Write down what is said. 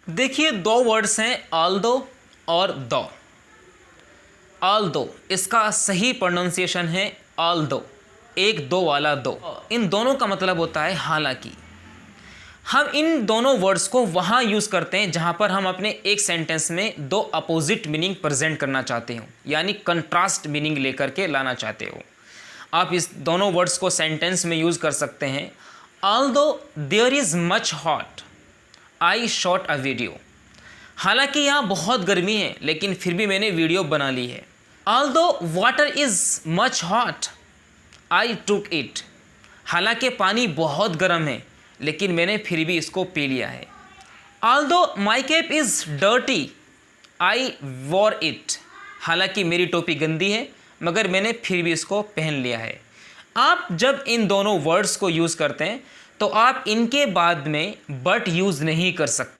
देखिए, दो वर्ड्स हैं ऑल्दो और दो। ऑल्दो, इसका सही प्रोनाउंसिएशन है ऑल्दो, एक दो वाला दो। इन दोनों का मतलब होता है हालांकि। हम इन दोनों वर्ड्स को वहाँ यूज़ करते हैं जहाँ पर हम अपने एक सेंटेंस में दो अपोजिट मीनिंग प्रेजेंट करना चाहते हो, यानी कंट्रास्ट मीनिंग लेकर के लाना चाहते हो। आप इस दोनों वर्ड्स को सेंटेंस में यूज़ कर सकते हैं। Although there is much hot, I shot a video. हालांकि यहाँ बहुत गर्मी है लेकिन फिर भी मैंने वीडियो बना ली है। Although water is much hot, I took it. हालांकि पानी बहुत गर्म है लेकिन मैंने फिर भी इसको पी लिया है। Although my cap is dirty, I war it. हालांकि मेरी टोपी गंदी है मगर मैंने फिर भी इसको पहन लिया है। आप जब इन दोनों वर्ड्स को यूज़ करते हैं तो आप इनके बाद में बट यूज़ नहीं कर सकते।